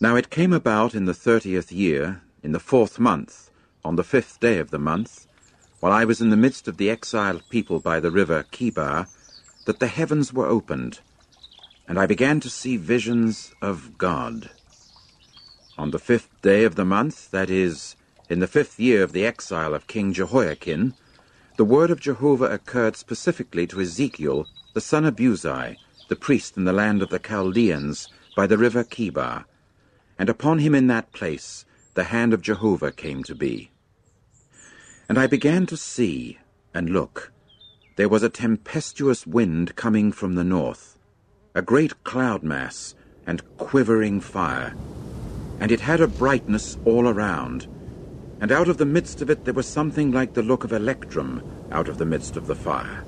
Now it came about in the 30th year, in the 4th month, on the 5th day of the month, while I was in the midst of the exiled people by the river Kibar, that the heavens were opened, and I began to see visions of God. On the 5th day of the month, that is, in the 5th year of the exile of King Jehoiakim, the word of Jehovah occurred specifically to Ezekiel, the son of Buzi, the priest in the land of the Chaldeans, by the river Kibar, and upon him in that place the hand of Jehovah came to be. And I began to see, and look, there was a tempestuous wind coming from the north, a great cloud mass and quivering fire, and it had a brightness all around, and out of the midst of it there was something like the look of electrum out of the midst of the fire.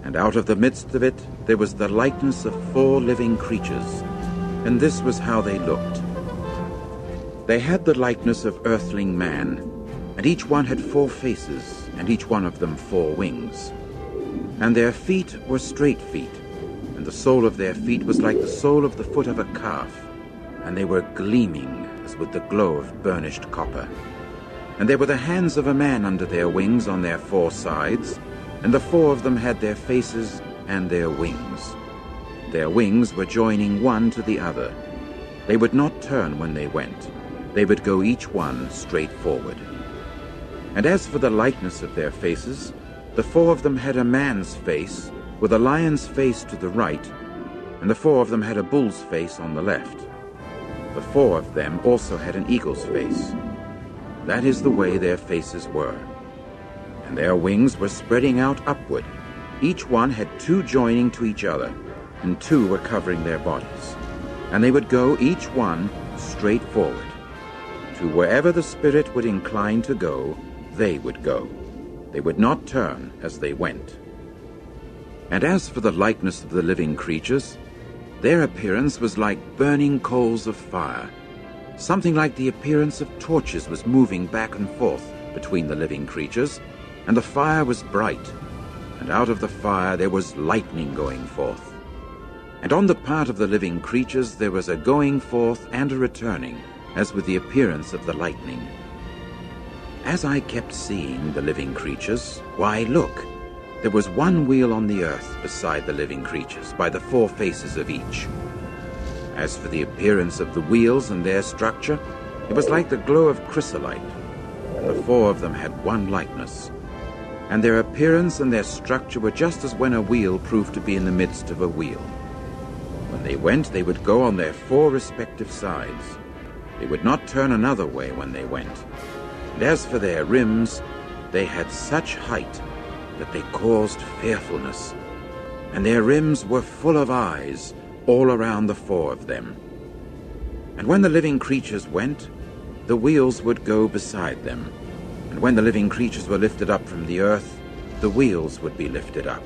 And out of the midst of it there was the likeness of 4 living creatures, and this was how they looked. They had the likeness of earthling man, and each one had 4 faces, and each one of them 4 wings. And their feet were straight feet, and the sole of their feet was like the sole of the foot of a calf, and they were gleaming as with the glow of burnished copper. And there were the hands of a man under their wings on their 4 sides, and the 4 of them had their faces and their wings. Their wings were joining one to the other. They would not turn when they went. They would go each one straight forward. And as for the likeness of their faces, the 4 of them had a man's face, with a lion's face to the right, and the 4 of them had a bull's face on the left. The 4 of them also had an eagle's face. That is the way their faces were. And their wings were spreading out upward. Each one had 2 joining to each other, and 2 were covering their bodies. And they would go each one straight forward. To wherever the Spirit would incline to go, they would go. They would not turn as they went. And as for the likeness of the living creatures, their appearance was like burning coals of fire. Something like the appearance of torches was moving back and forth between the living creatures, and the fire was bright, and out of the fire there was lightning going forth. And on the part of the living creatures there was a going forth and a returning, as with the appearance of the lightning. As I kept seeing the living creatures, why, look, there was one wheel on the earth beside the living creatures, by the 4 faces of each. As for the appearance of the wheels and their structure, it was like the glow of chrysolite, and the 4 of them had one likeness. And their appearance and their structure were just as when a wheel proved to be in the midst of a wheel. When they went, they would go on their 4 respective sides. They would not turn another way when they went. And as for their rims, they had such height that they caused fearfulness. And their rims were full of eyes all around the 4 of them. And when the living creatures went, the wheels would go beside them. And when the living creatures were lifted up from the earth, the wheels would be lifted up.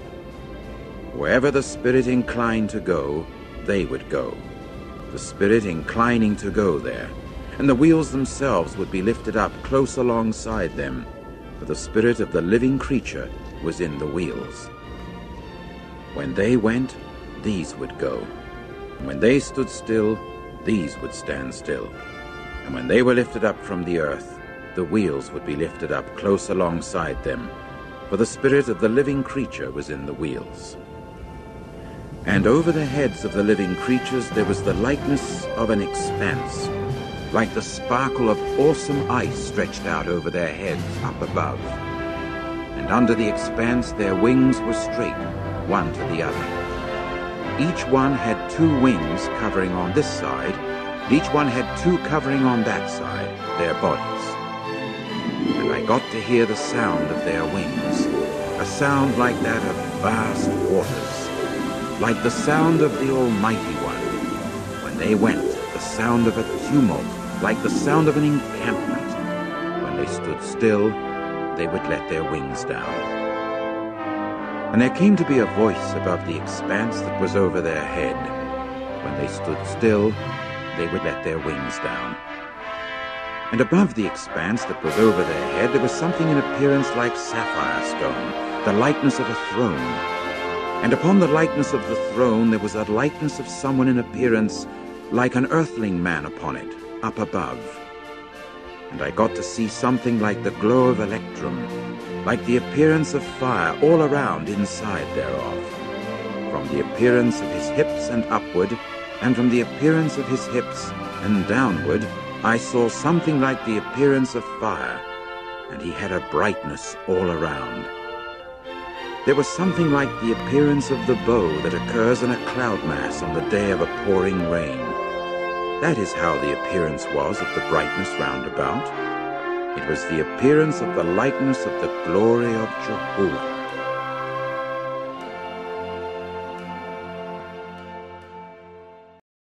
Wherever the Spirit inclined to go, they would go, the Spirit inclining to go there. And the wheels themselves would be lifted up close alongside them, for the spirit of the living creature was in the wheels. When they went, these would go. And when they stood still, these would stand still. And when they were lifted up from the earth, the wheels would be lifted up close alongside them, for the spirit of the living creature was in the wheels. And over the heads of the living creatures there was the likeness of an expanse, like the sparkle of awesome ice stretched out over their heads up above. And under the expanse their wings were straight, one to the other. Each one had 2 wings covering on this side, and each one had 2 covering on that side, their bodies. And I got to hear the sound of their wings, a sound like that of vast waters, like the sound of the Almighty One. When they went, the sound of a tumult, like the sound of an encampment. When they stood still, they would let their wings down. And there came to be a voice above the expanse that was over their head. When they stood still, they would let their wings down. And above the expanse that was over their head there was something in appearance like sapphire stone, the likeness of a throne. And upon the likeness of the throne there was a likeness of someone in appearance like an earthling man upon it, up above. And I got to see something like the glow of electrum, like the appearance of fire all around inside thereof. From the appearance of his hips and upward, and from the appearance of his hips and downward, I saw something like the appearance of fire, and he had a brightness all around. There was something like the appearance of the bow that occurs in a cloud mass on the day of a pouring rain. That is how the appearance was of the brightness round about. It was the appearance of the likeness of the glory of Jehovah.